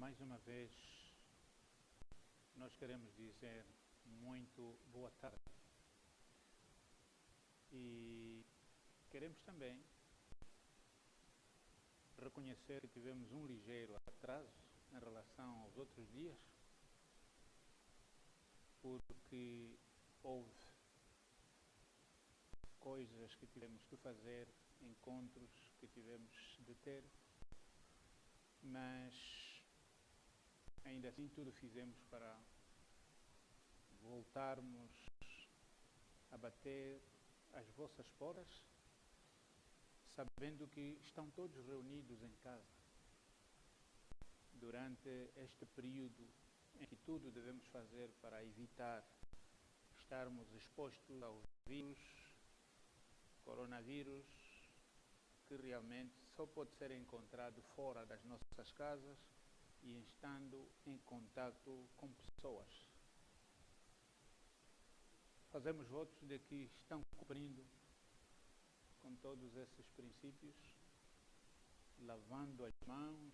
Mais uma vez, nós queremos dizer muito boa tarde e queremos também reconhecer que tivemos um ligeiro atraso em relação aos outros dias, porque houve coisas que tivemos que fazer, encontros que tivemos de ter, mas ainda assim tudo fizemos para voltarmos a bater as vossas portas, sabendo que estão todos reunidos em casa durante este período em que tudo devemos fazer para evitar estarmos expostos ao vírus, coronavírus, que realmente só pode ser encontrado fora das nossas casas e estando em contato com pessoas. Fazemos votos de que estão cumprindo com todos esses princípios, lavando as mãos,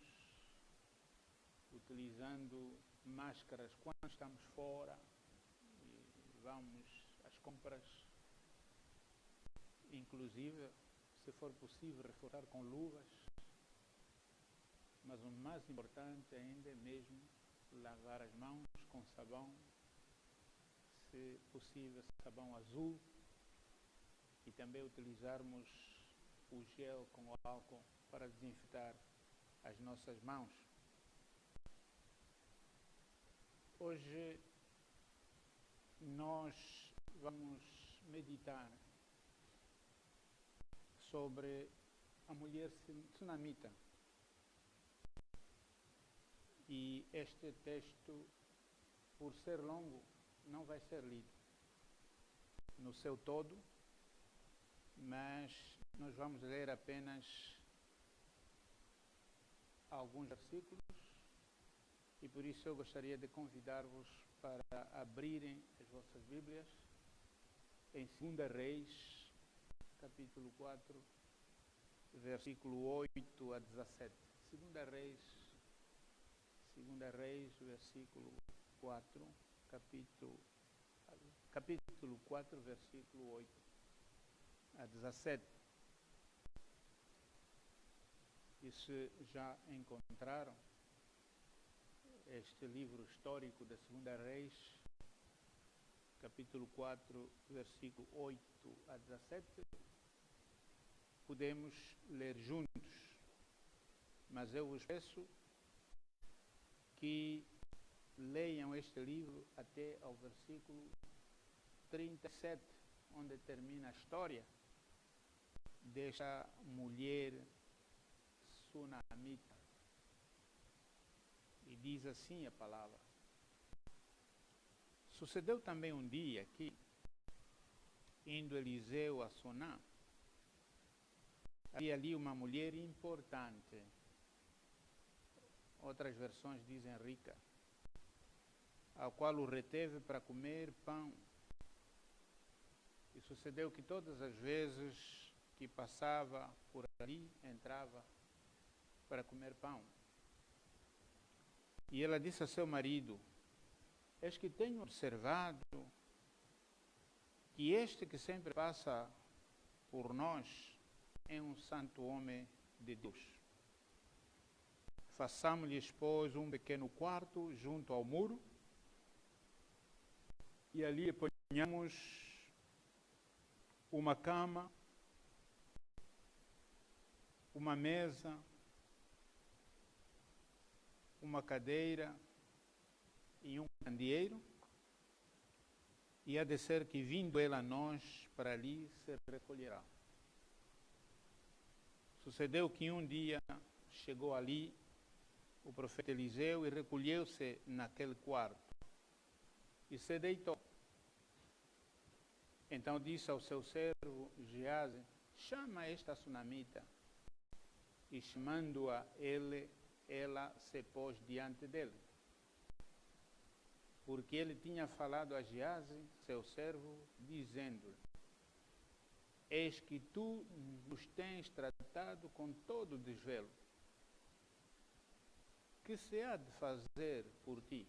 utilizando máscaras quando estamos fora e vamos às compras, inclusive, se for possível, reforçar com luvas, mas o mais importante ainda é mesmo lavar as mãos com sabão, se possível sabão azul, e também utilizarmos o gel com o álcool para desinfetar as nossas mãos. Hoje nós vamos meditar sobre a mulher sunamita. E este texto, por ser longo, não vai ser lido no seu todo, mas nós vamos ler apenas alguns versículos e por isso eu gostaria de convidar-vos para abrirem as vossas Bíblias em 2 Reis, capítulo 4, versículo 8 a 17. 2 Reis, versículo 4, capítulo 4, versículo 8 a 17. E se já encontraram este livro histórico da 2 Reis, capítulo 4, versículo 8 a 17, podemos ler juntos, mas eu vos peço que leiam este livro até ao versículo 37, onde termina a história desta mulher sunamita. E diz assim a palavra: Sucedeu também um dia que, indo Eliseu a Suná, havia ali uma mulher importante, outras versões dizem rica, a qual o reteve para comer pão. E sucedeu que todas as vezes que passava por ali, entrava para comer pão. E ela disse a seu marido: Eis que tenho observado que este que sempre passa por nós é um santo homem de Deus. Façamos-lhes, pois, um pequeno quarto junto ao muro, e ali ponhamos uma cama, uma mesa, uma cadeira e um candeeiro, e há de ser que, vindo ele a nós, para ali se recolherá. Sucedeu que um dia chegou ali o profeta Eliseu e recolheu-se naquele quarto e se deitou. Então disse ao seu servo Geazi: Chama esta sunamita. E chamando-a ela se pôs diante dele. Porque ele tinha falado a Geazi, seu servo, dizendo-lhe: Eis que tu nos tens tratado com todo desvelo. que se há de fazer por ti?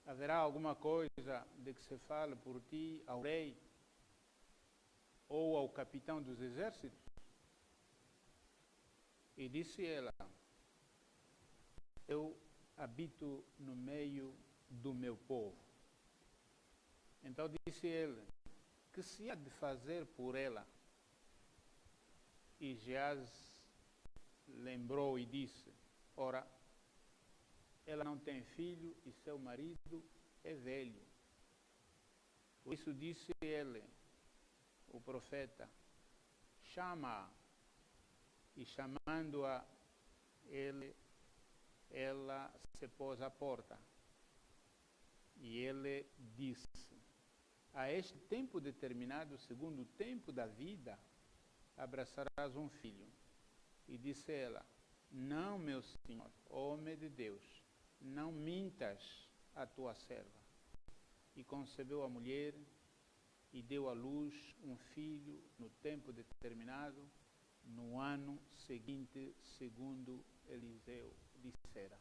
Haverá alguma coisa de que se fale por ti ao rei ou ao capitão dos exércitos? E disse ela: eu habito no meio do meu povo. Então disse ele: que se há de fazer por ela? E Geás lembrou e disse: ora, ela não tem filho e seu marido é velho. Por isso disse ele, o profeta: chama-a. E chamando-a, ela se pôs à porta. E ele disse: a este tempo determinado, segundo o tempo da vida, abraçarás um filho. E disse ela: não, meu senhor, homem de Deus, não mintas a tua serva. E concebeu a mulher e deu à luz um filho no tempo determinado, no ano seguinte, segundo Eliseu dissera.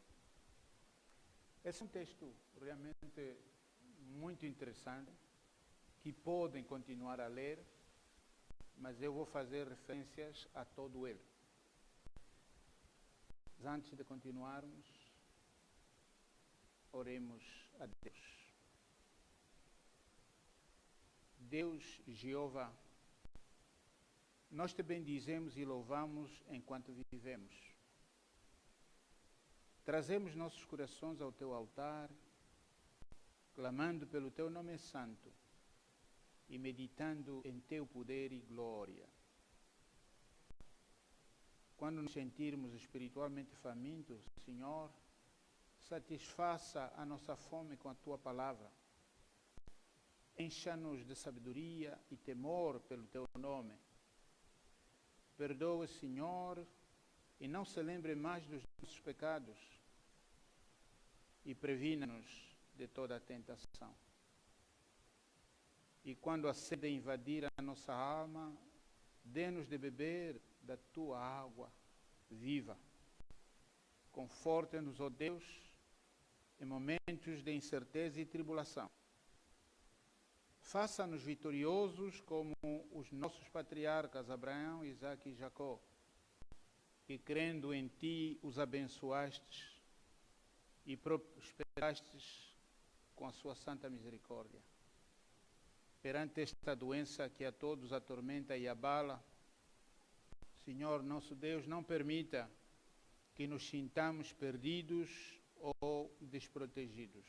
Esse é um texto realmente muito interessante, que podem continuar a ler, mas eu vou fazer referências a todo ele. Mas antes de continuarmos, oremos a Deus. Deus, Jeová, nós te bendizemos e louvamos enquanto vivemos. Trazemos nossos corações ao teu altar, clamando pelo teu nome santo e meditando em teu poder e glória. Quando nos sentirmos espiritualmente famintos, Senhor, satisfaça a nossa fome com a tua palavra. Encha-nos de sabedoria e temor pelo teu nome. Perdoa, Senhor, e não se lembre mais dos nossos pecados, e previna-nos de toda a tentação. E quando a sede invadir a nossa alma, dê-nos de beber da tua água viva. Conforta-nos, ó Deus, em momentos de incerteza e tribulação. Faça-nos vitoriosos como os nossos patriarcas Abraão, Isaque e Jacó, que crendo em ti os abençoastes e prosperastes com a sua santa misericórdia. Perante esta doença que a todos atormenta e abala, Senhor nosso Deus, não permita que nos sintamos perdidos ou desprotegidos,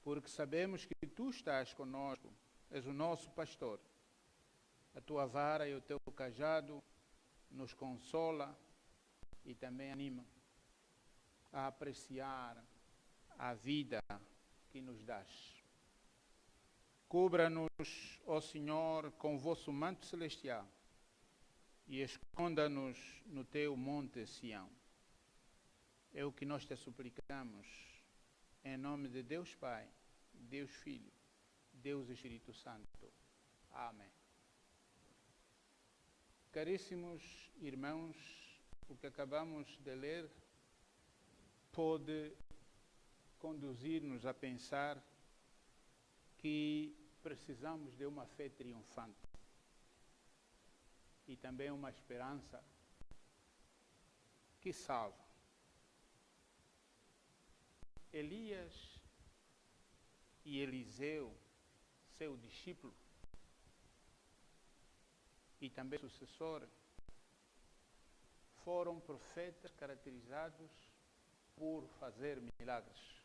porque sabemos que tu estás conosco, és o nosso pastor. A tua vara e o teu cajado nos consola e também anima a apreciar a vida que nos dás. Cubra-nos, ó Senhor, com o vosso manto celestial e esconda-nos no teu monte Sião. É o que nós te suplicamos, em nome de Deus Pai, Deus Filho, Deus Espírito Santo. Amém. Caríssimos irmãos, o que acabamos de ler pode conduzir-nos a pensar que precisamos de uma fé triunfante e também uma esperança que salva. Elias e Eliseu, seu discípulo e também sucessor, foram profetas caracterizados por fazer milagres.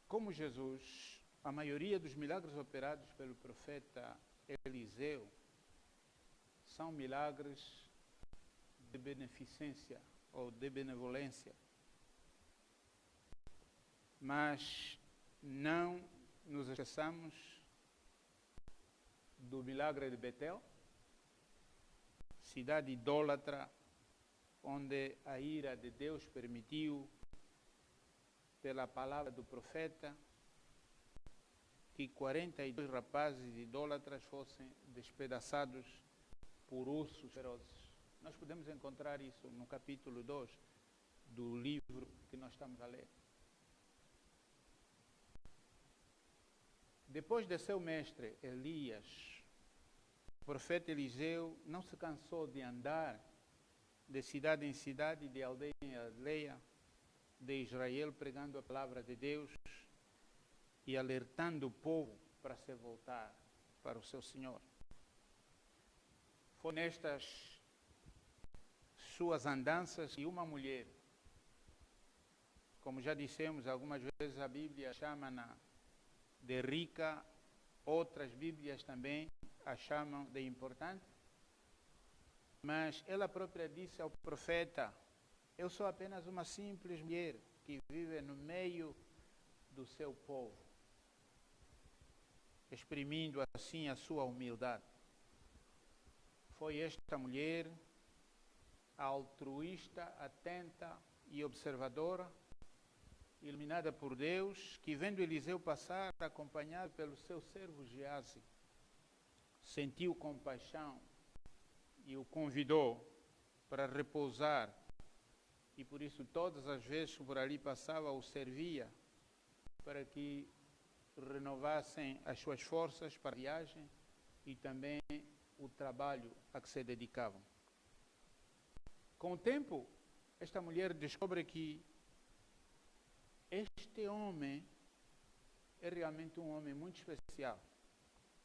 Como Jesus, a maioria dos milagres operados pelo profeta Eliseu são milagres de beneficência ou de benevolência. Mas não nos esqueçamos do milagre de Betel, cidade idólatra, onde a ira de Deus permitiu, pela palavra do profeta, que 42 rapazes idólatras fossem despedaçados por ursos ferozes. Nós podemos encontrar isso no capítulo 2 do livro que nós estamos a ler. Depois de seu mestre Elias, o profeta Eliseu não se cansou de andar de cidade em cidade, de aldeia em aldeia de Israel, pregando a palavra de Deus e alertando o povo para se voltar para o seu Senhor. Foi nestas suas andanças que uma mulher, como já dissemos, algumas vezes a Bíblia chama-na de rica, outras Bíblias também a chamam de importante, mas ela própria disse ao profeta: eu sou apenas uma simples mulher que vive no meio do seu povo, exprimindo assim a sua humildade. Foi esta mulher, altruísta, atenta e observadora, iluminada por Deus, que vendo Eliseu passar, acompanhado pelo seu servo Geazi, sentiu compaixão e o convidou para repousar, e por isso todas as vezes que por ali passava o servia, para que renovassem as suas forças para a viagem e também o trabalho a que se dedicavam. Com o tempo, esta mulher descobre que este homem é realmente um homem muito especial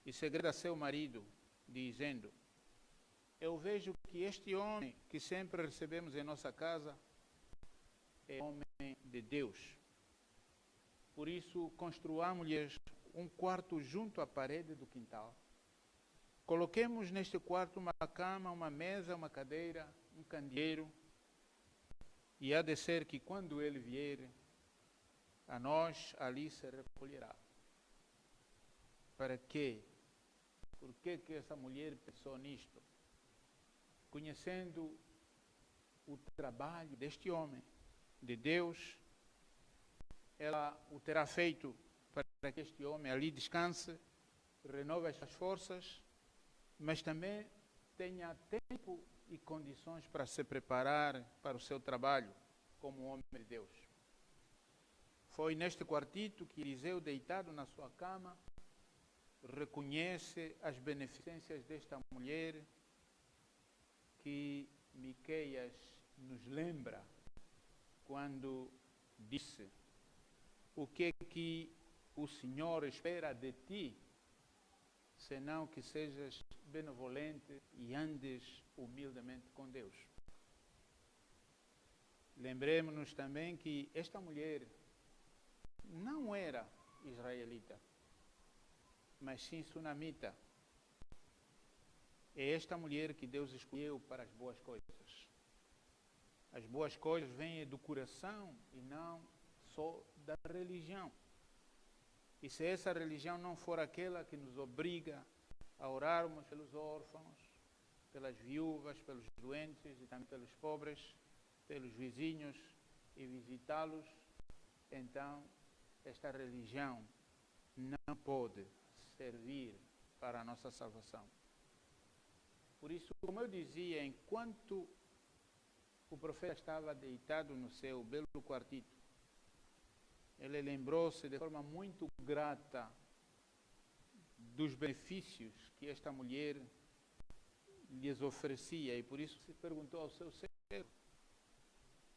e segreda a seu marido, dizendo: eu vejo que este homem que sempre recebemos em nossa casa é homem de Deus. Por isso, construamos-lhes um quarto junto à parede do quintal. Coloquemos neste quarto uma cama, uma mesa, uma cadeira, um candeeiro, e há de ser que quando ele vier, a nós ali se recolherá. Para quê? Por que essa mulher pensou nisto? Conhecendo o trabalho deste homem, de Deus, ela o terá feito para que este homem ali descanse, renove as suas forças, mas também tenha tempo e condições para se preparar para o seu trabalho como homem de Deus. Foi neste quartito que Eliseu, deitado na sua cama, reconhece as beneficências desta mulher que Miqueias nos lembra quando disse: o que é que o Senhor espera de ti, senão que sejas benevolente e andes humildemente com Deus. Lembremos-nos também que esta mulher não era israelita, mas sim sunamita. É esta mulher que Deus escolheu para as boas coisas. As boas coisas vêm do coração e não só da religião. E se essa religião não for aquela que nos obriga a orarmos pelos órfãos, pelas viúvas, pelos doentes e também pelos pobres, pelos vizinhos e visitá-los, então esta religião não pode servir para a nossa salvação. Por isso, como eu dizia, enquanto o profeta estava deitado no seu belo quartito, ele lembrou-se de forma muito grata dos benefícios que esta mulher lhes oferecia, e por isso se perguntou ao seu servo: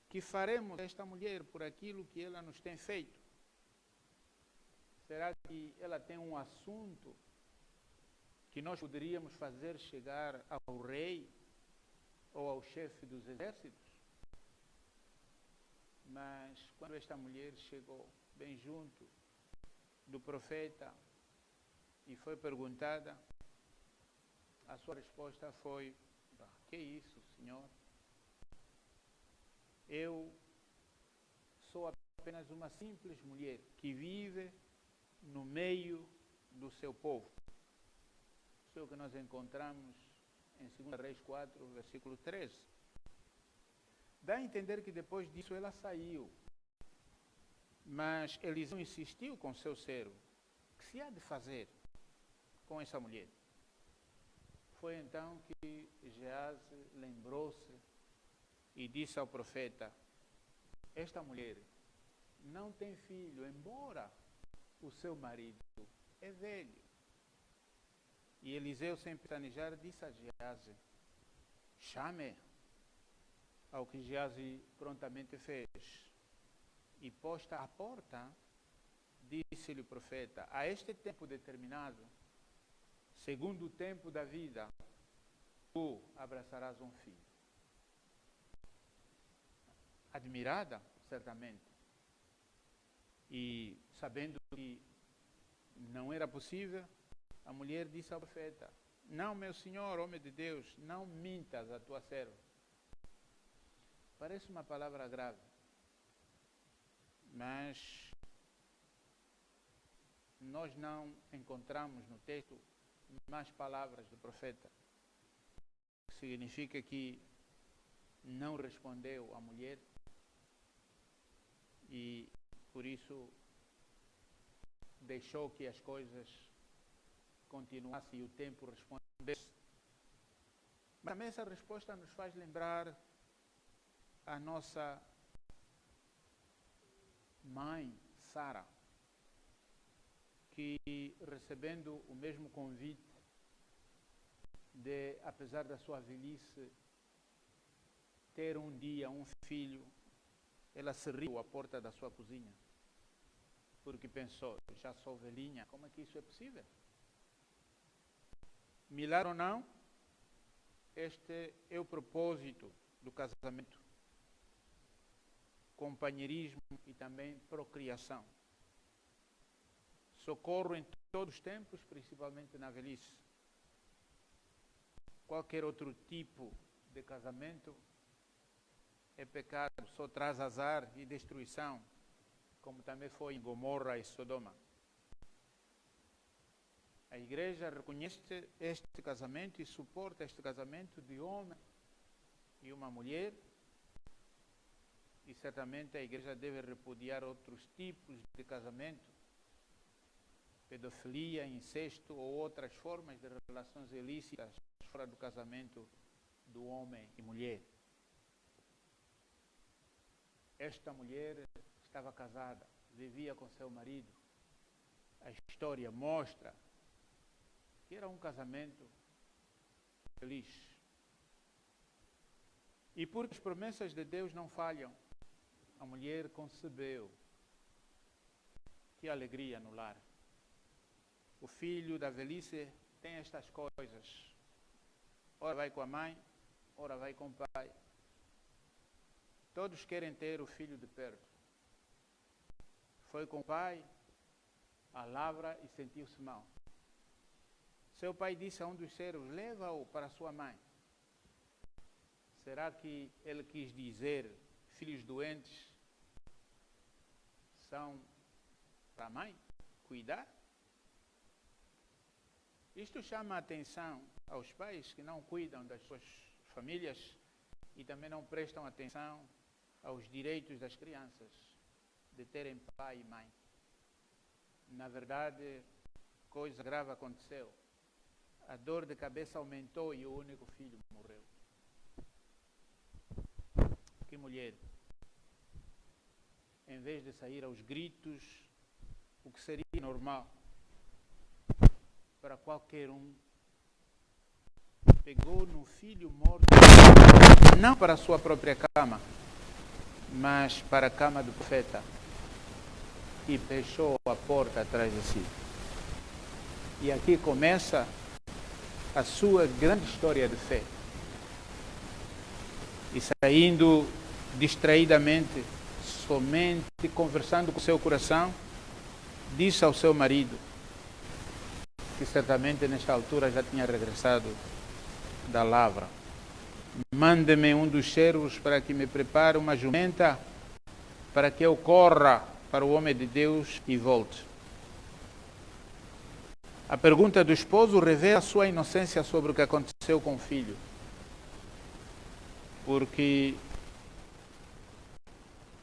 que faremos a esta mulher por aquilo que ela nos tem feito? Será que ela tem um assunto que nós poderíamos fazer chegar ao rei ou ao chefe dos exércitos? Mas quando esta mulher chegou bem junto do profeta e foi perguntada, a sua resposta foi: que isso, Senhor? Eu sou apenas uma simples mulher que vive no meio do seu povo. Isso é o que nós encontramos em 2 Reis 4, versículo 13. Dá a entender que depois disso ela saiu. Mas Eliseu insistiu com seu servo: o que se há de fazer com essa mulher? Foi então que Geazi lembrou-se e disse ao profeta: esta mulher não tem filho, embora o seu marido é velho. E Eliseu, sem pestanejar, disse a Geazi: chame. Ao que Geazi prontamente fez. E posta à porta, disse-lhe o profeta: a este tempo determinado, segundo o tempo da vida, tu abraçarás um filho. Admirada, certamente, e sabendo que não era possível, a mulher disse ao profeta: não, meu senhor, homem de Deus, não mintas a tua serva. Parece uma palavra grave, mas nós não encontramos no texto mais palavras do profeta. Significa que não respondeu à mulher e por isso deixou que as coisas continuassem e o tempo respondesse. Mas também essa resposta nos faz lembrar a nossa mãe, Sara, que recebendo o mesmo convite de, apesar da sua velhice, ter um dia um filho, ela se riu à porta da sua cozinha, porque pensou: já sou velhinha, como é que isso é possível? Milagre ou não, este é o propósito do casamento: companheirismo e também procriação. Socorro em todos os tempos, principalmente na velhice. Qualquer outro tipo de casamento é pecado, só traz azar e destruição, como também foi em Gomorra e Sodoma. A igreja reconhece este casamento e suporta este casamento de homem e uma mulher, e certamente a igreja deve repudiar outros tipos de casamento, pedofilia, incesto ou outras formas de relações ilícitas fora do casamento do homem e mulher. Esta mulher estava casada, vivia com seu marido. A história mostra que era um casamento feliz. E porque as promessas de Deus não falham, a mulher concebeu. Que alegria no lar. O filho da velhice tem estas coisas. Ora vai com a mãe, ora vai com o pai. Todos querem ter o filho de perto. Foi com o pai à lavra e sentiu-se mal. Seu pai disse a um dos servos: leva-o para sua mãe. Será que ele quis dizer: filhos doentes são para a mãe cuidar? Isto chama a atenção aos pais que não cuidam das suas famílias e também não prestam atenção aos direitos das crianças de terem pai e mãe. Na verdade, coisa grave aconteceu. A dor de cabeça aumentou e o único filho morreu. Que mulher! Em vez de sair aos gritos, o que seria normal para qualquer um, pegou no filho morto, não para a sua própria cama, mas para a cama do profeta, e fechou a porta atrás de si. E aqui começa a sua grande história de fé. E saindo distraidamente, somente conversando com seu coração, disse ao seu marido, que certamente nesta altura já tinha regressado da lavra: mande-me um dos servos para que me prepare uma jumenta, para que eu corra para o homem de Deus e volte. A pergunta do esposo revela a sua inocência sobre o que aconteceu com o filho. Porque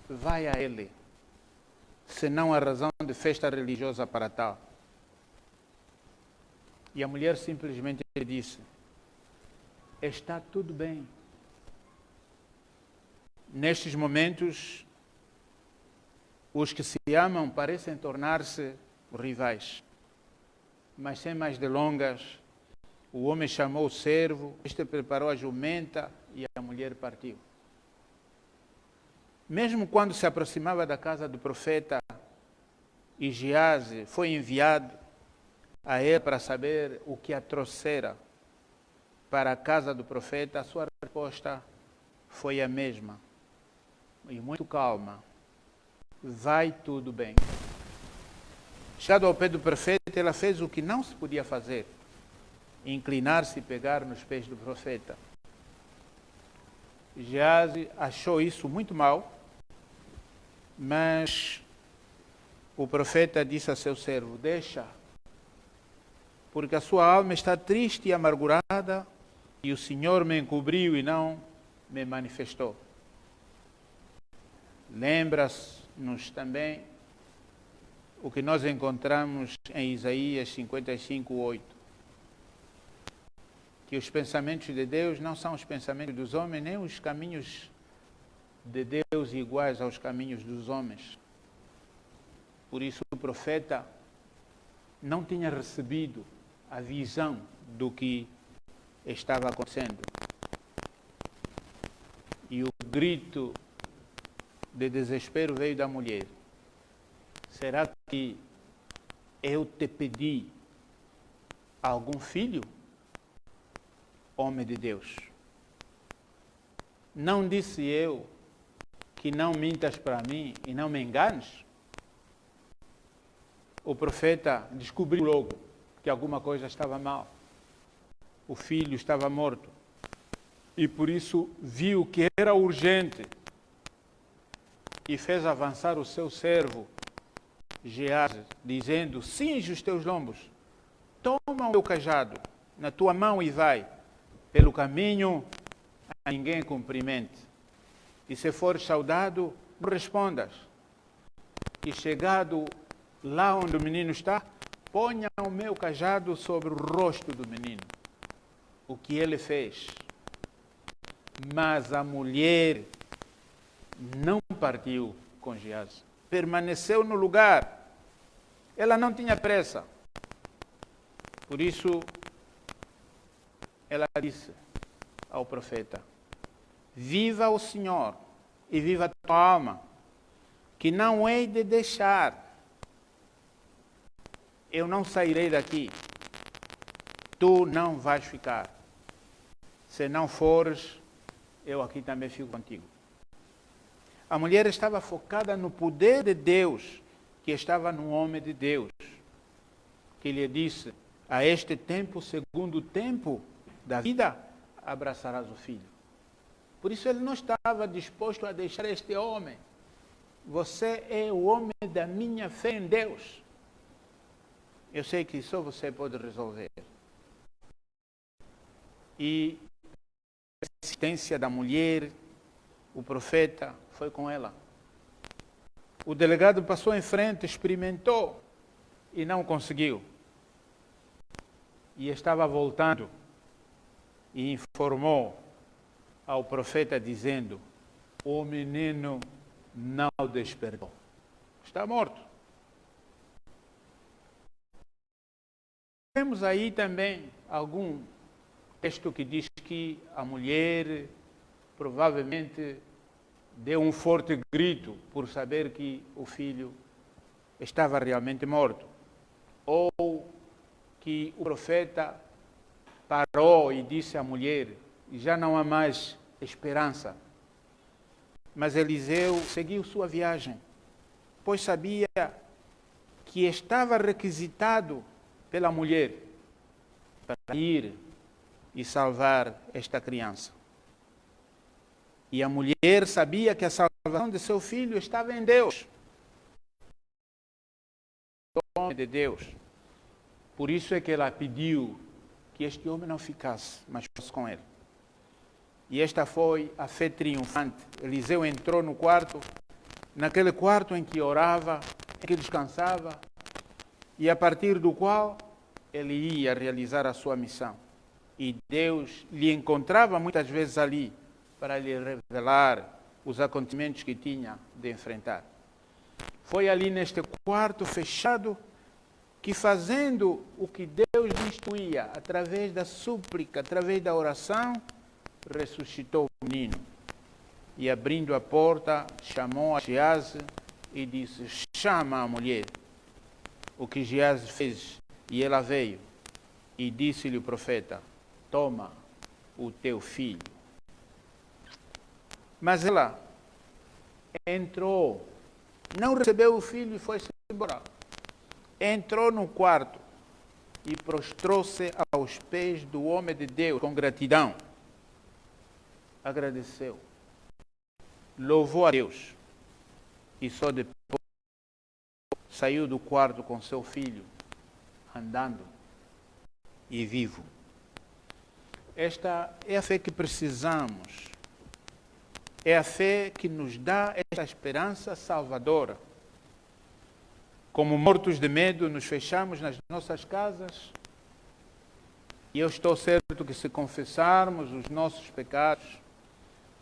vai a ele, senão a razão de festa religiosa para tal. E a mulher simplesmente disse: está tudo bem. Nestes momentos, os que se amam parecem tornar-se rivais. Mas sem mais delongas, o homem chamou o servo, este preparou a jumenta e a mulher partiu. Mesmo quando se aproximava da casa do profeta, e Geazi foi enviado a ele para saber o que a trouxera para a casa do profeta, a sua resposta foi a mesma, e muito calma: vai tudo bem. Chegado ao pé do profeta, ela fez o que não se podia fazer: inclinar-se e pegar nos pés do profeta. Geazi achou isso muito mal, mas o profeta disse a seu servo: deixa, porque a sua alma está triste e amargurada, e o Senhor me encobriu e não me manifestou. Lembra-nos também o que nós encontramos em Isaías 55:8. Que os pensamentos de Deus não são os pensamentos dos homens, nem os caminhos de Deus iguais aos caminhos dos homens. Por isso o profeta não tinha recebido a visão do que estava acontecendo. E o grito de desespero veio da mulher: será que eu te pedi algum filho? Homem de Deus, não disse eu que não mintas para mim e não me enganes? O profeta descobriu logo que alguma coisa estava mal. O filho estava morto. E por isso viu que era urgente e fez avançar o seu servo Geazi, dizendo: cinge os teus lombos, toma o meu cajado na tua mão e vai. Pelo caminho a ninguém cumprimente. E se fores saudado, não respondas. E chegado lá onde o menino está, ponha o meu cajado sobre o rosto do menino. O que ele fez. Mas a mulher não partiu com Geazi. Permaneceu no lugar. Ela não tinha pressa. Por isso, ela disse ao profeta: viva o Senhor e viva a tua alma, que não hei de deixar. Eu não sairei daqui. Tu não vais ficar. Se não fores, eu aqui também fico contigo. A mulher estava focada no poder de Deus, que estava no homem de Deus, que lhe disse: a este tempo, segundo o tempo da vida, abraçarás o filho. Por isso ele não estava disposto a deixar este homem. Você é o homem da minha fé em Deus. Eu sei que só você pode resolver. E a insistência da mulher, o profeta foi com ela. O delegado passou em frente, experimentou e não conseguiu. E estava voltando e informou ao profeta dizendo: o menino não despertou. Está morto. Temos aí também algum texto que diz que a mulher provavelmente deu um forte grito por saber que o filho estava realmente morto. Ou que o profeta parou e disse à mulher: já não há mais esperança. Mas Eliseu seguiu sua viagem, pois sabia que estava requisitado pela mulher para ir e salvar esta criança. E a mulher sabia que a salvação de seu filho estava em Deus, o homem de Deus. Por isso é que ela pediu que este homem não ficasse, mas fosse com ele. E esta foi a fé triunfante. Eliseu entrou no quarto, naquele quarto em que orava, em que descansava, e a partir do qual ele ia realizar a sua missão. E Deus lhe encontrava muitas vezes ali para lhe revelar os acontecimentos que tinha de enfrentar. Foi ali neste quarto fechado que, fazendo o que Deus lhe instruía, através da súplica, através da oração, ressuscitou o menino. E abrindo a porta, chamou a Gease e disse: chama a mulher. O que Gease fez, e ela veio. E disse-lhe o profeta: toma o teu filho. Mas ela entrou, não recebeu o filho e foi-se embora. Entrou no quarto e prostrou-se aos pés do homem de Deus com gratidão. Agradeceu, louvou a Deus e só depois saiu do quarto com seu filho, andando e vivo. Esta é a fé que precisamos. É a fé que nos dá esta esperança salvadora. Como mortos de medo, nos fechamos nas nossas casas. E eu estou certo que, se confessarmos os nossos pecados,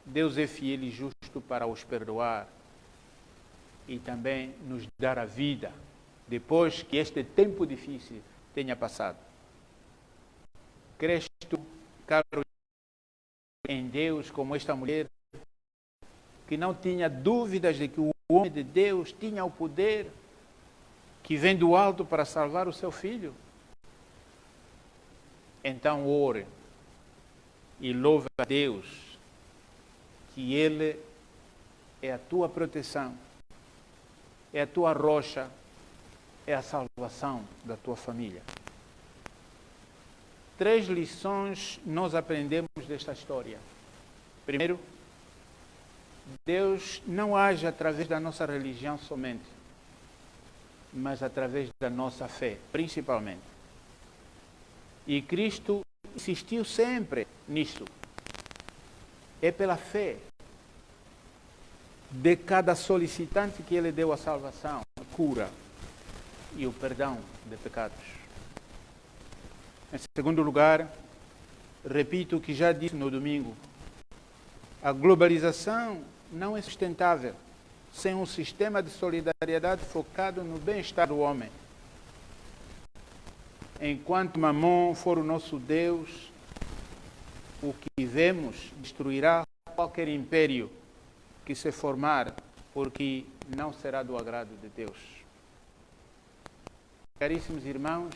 Deus é fiel e justo para os perdoar e também nos dar a vida depois que este tempo difícil tenha passado. Crês tu, caro, em Deus como esta mulher, que não tinha dúvidas de que o homem de Deus tinha o poder que vem do alto para salvar o seu filho? Então ore e louve a Deus, que Ele é a tua proteção, é a tua rocha, é a salvação da tua família. 3 lições nós aprendemos desta história. Primeiro, Deus não age através da nossa religião somente, mas através da nossa fé, principalmente. E Cristo insistiu sempre nisto. É pela fé de cada solicitante que Ele deu a salvação, a cura e o perdão de pecados. Em segundo lugar, repito o que já disse no domingo, a globalização não é sustentável sem um sistema de solidariedade focado no bem-estar do homem. Enquanto Mamon for o nosso Deus, o que vemos destruirá qualquer império que se formar, porque não será do agrado de Deus. Caríssimos irmãos,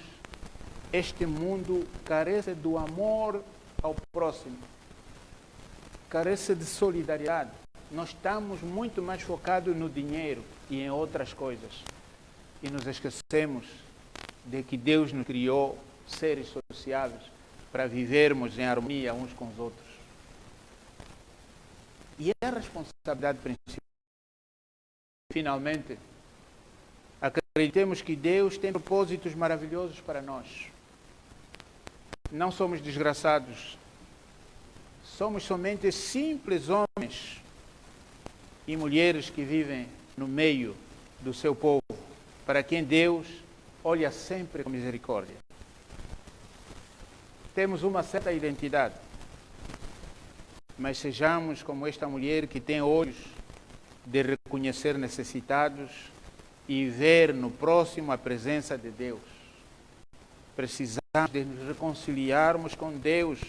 este mundo carece do amor ao próximo, carece de solidariedade. Nós estamos muito mais focados no dinheiro e em outras coisas. E nos esquecemos de que Deus nos criou seres sociáveis para vivermos em harmonia uns com os outros. E é a responsabilidade principal. Finalmente, acreditemos que Deus tem propósitos maravilhosos para nós. Não somos desgraçados. Somos somente simples homens e mulheres que vivem no meio do seu povo, para quem Deus olha sempre com misericórdia. Temos uma certa identidade, mas sejamos como esta mulher que tem olhos de reconhecer necessitados e ver no próximo a presença de Deus. Precisamos de nos reconciliarmos com Deus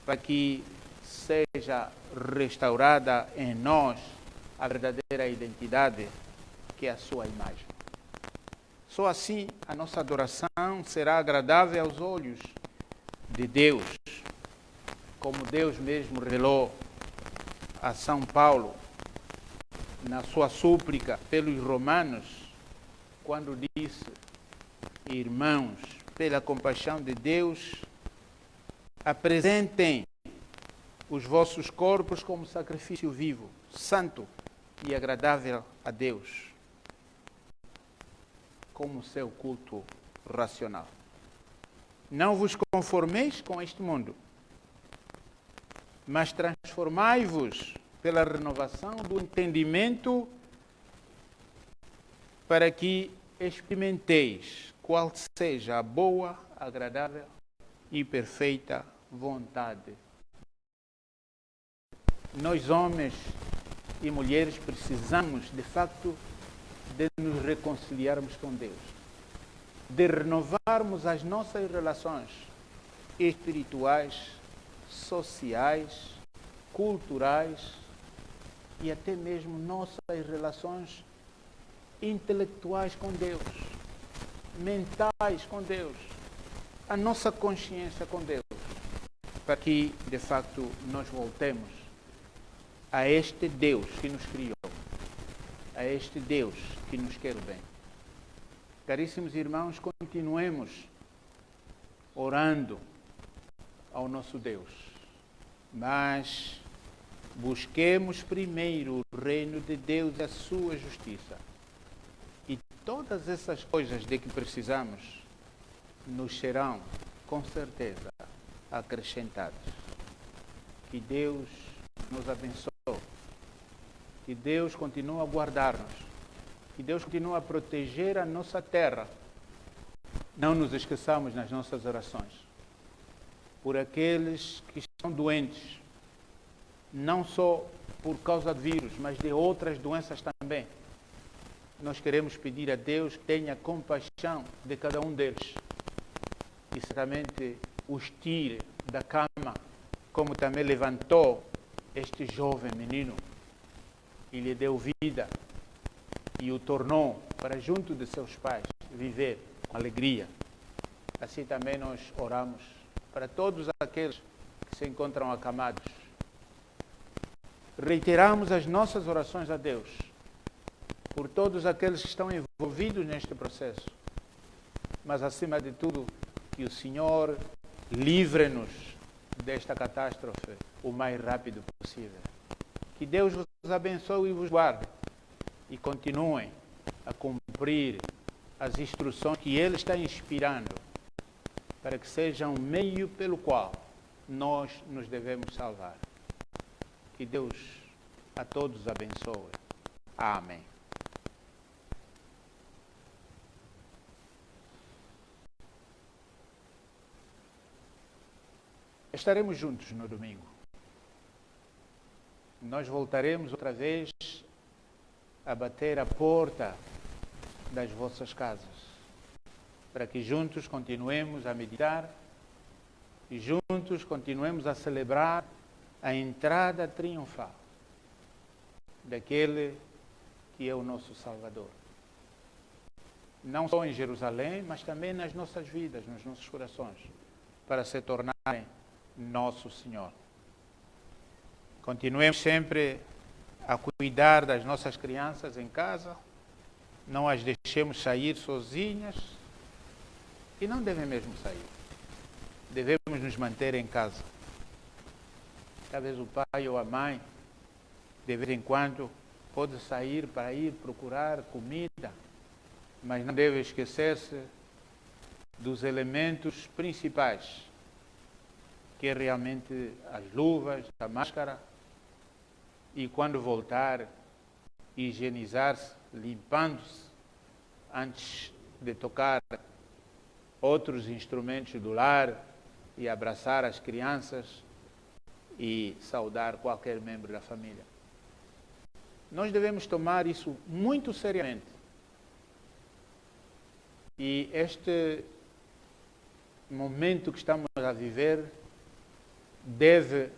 para que seja restaurada em nós a verdadeira identidade, que é a sua imagem. Só assim a nossa adoração será agradável aos olhos de Deus, como Deus mesmo revelou a São Paulo na sua súplica pelos romanos, quando disse: irmãos, pela compaixão de Deus, apresentem os vossos corpos como sacrifício vivo, santo e agradável a Deus, como seu culto racional. Não vos conformeis com este mundo, mas transformai-vos pela renovação do entendimento, para que experimenteis qual seja a boa, agradável e perfeita vontade. Nós, homens e mulheres, precisamos, de facto, de nos reconciliarmos com Deus, de renovarmos as nossas relações espirituais, sociais, culturais e até mesmo nossas relações intelectuais com Deus, mentais com Deus, a nossa consciência com Deus, para que, de facto, nós voltemos a este Deus que nos criou, a este Deus que nos quer bem. Caríssimos irmãos, continuemos orando ao nosso Deus, mas busquemos primeiro o reino de Deus e a sua justiça. E todas essas coisas de que precisamos nos serão, com certeza, acrescentadas. Que Deus nos abençoe. Que Deus continue a guardar-nos. Que Deus continue a proteger a nossa terra. Não nos esqueçamos nas nossas orações por aqueles que estão doentes, não só por causa do vírus, mas de outras doenças também. Nós queremos pedir a Deus que tenha compaixão de cada um deles e certamente os tire da cama, como também levantou este jovem menino e lhe deu vida e o tornou para junto de seus pais viver com alegria. Assim também nós oramos para todos aqueles que se encontram acamados. Reiteramos as nossas orações a Deus por todos aqueles que estão envolvidos neste processo, mas acima de tudo que o Senhor livre-nos desta catástrofe o mais rápido possível. Que Deus vos abençoe e vos guarde e continuem a cumprir as instruções que Ele está inspirando para que seja um meio pelo qual nós nos devemos salvar. Que Deus a todos abençoe. Amém. Estaremos juntos no domingo. Nós voltaremos outra vez a bater a porta das vossas casas, para que juntos continuemos a meditar e juntos continuemos a celebrar a entrada triunfal daquele que é o nosso Salvador. Não só em Jerusalém, mas também nas nossas vidas, nos nossos corações, para se tornarem nosso Senhor. Continuemos sempre a cuidar das nossas crianças em casa, não as deixemos sair sozinhas e não devem mesmo sair. Devemos nos manter em casa. Talvez o pai ou a mãe, de vez em quando, pode sair para ir procurar comida, mas não deve esquecer-se dos elementos principais, que é realmente as luvas, a máscara, e quando voltar, higienizar-se, limpando-se, antes de tocar outros instrumentos do lar e abraçar as crianças e saudar qualquer membro da família. Nós devemos tomar isso muito seriamente. E este momento que estamos a viver deve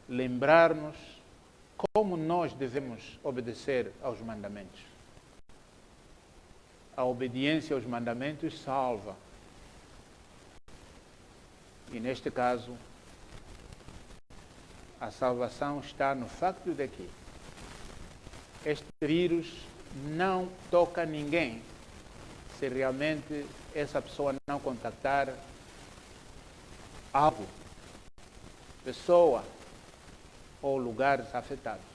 lembrar-nos como nós devemos obedecer aos mandamentos. A obediência aos mandamentos salva. E neste caso, a salvação está no facto de que este vírus não toca ninguém se realmente essa pessoa não contactar algo, pessoa ou lugares afetados.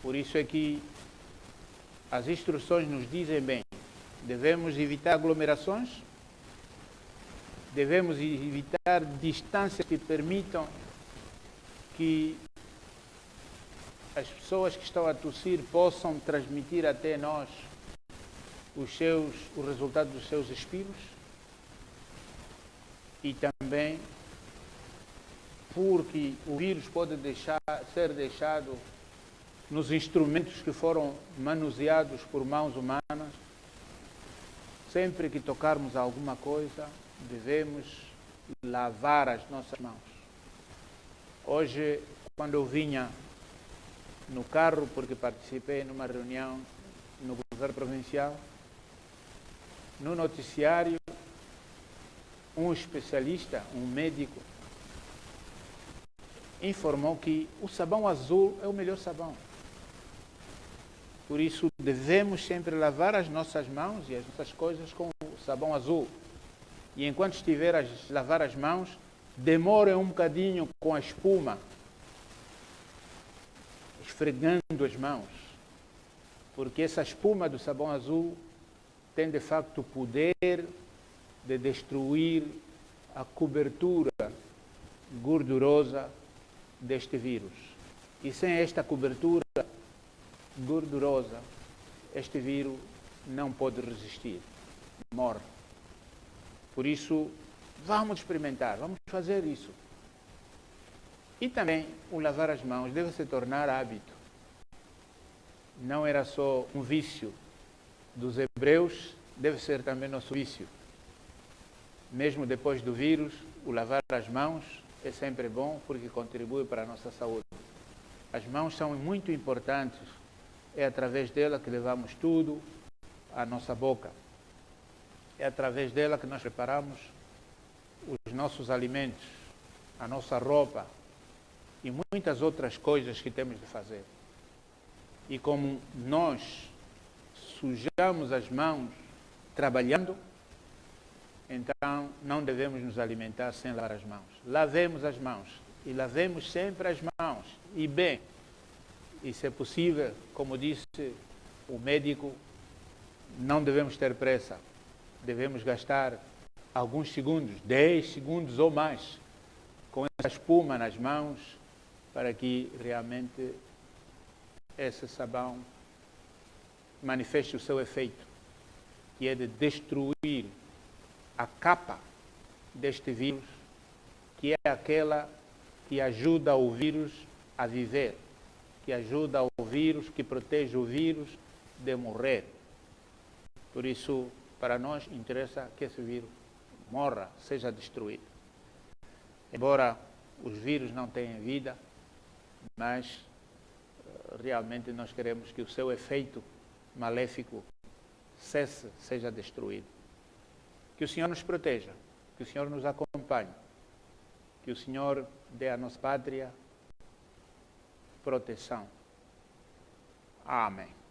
Por isso é que as instruções nos dizem bem, devemos evitar aglomerações, devemos evitar distâncias que permitam que as pessoas que estão a tossir possam transmitir até nós o resultado dos seus espirros. E também também porque o vírus pode ser deixado nos instrumentos que foram manuseados por mãos humanas. Sempre que tocarmos alguma coisa, devemos lavar as nossas mãos. Hoje, quando eu vinha no carro, porque participei numa reunião no governo provincial, no noticiário, um especialista, um médico, informou que o sabão azul é o melhor sabão. Por isso, devemos sempre lavar as nossas mãos e as nossas coisas com o sabão azul. E enquanto estiver a lavar as mãos, demore um bocadinho com a espuma, esfregando as mãos, porque essa espuma do sabão azul tem de facto o poder de destruir a cobertura gordurosa deste vírus. E sem esta cobertura gordurosa, este vírus não pode resistir, morre. Por isso, vamos experimentar, vamos fazer isso. E também o lavar as mãos deve se tornar hábito. Não era só um vício dos hebreus, deve ser também nosso vício. Mesmo depois do vírus, o lavar as mãos é sempre bom porque contribui para a nossa saúde. As mãos são muito importantes, é através dela que levamos tudo à nossa boca. É através dela que nós preparamos os nossos alimentos, a nossa roupa e muitas outras coisas que temos de fazer. E como nós sujamos as mãos trabalhando, então não devemos nos alimentar sem lavar as mãos. Lavemos as mãos e lavemos sempre as mãos e bem. E se é possível, como disse o médico, não devemos ter pressa. Devemos gastar alguns segundos, 10 segundos ou mais, com essa espuma nas mãos, para que realmente esse sabão manifeste o seu efeito, que é de destruir a capa deste vírus, que é aquela que ajuda o vírus a viver, que ajuda o vírus, que protege o vírus de morrer. Por isso, para nós interessa que esse vírus morra, seja destruído. Embora os vírus não tenham vida, mas realmente nós queremos que o seu efeito maléfico cesse, seja destruído. Que o Senhor nos proteja, que o Senhor nos acompanhe, que o Senhor dê à nossa pátria proteção. Amém.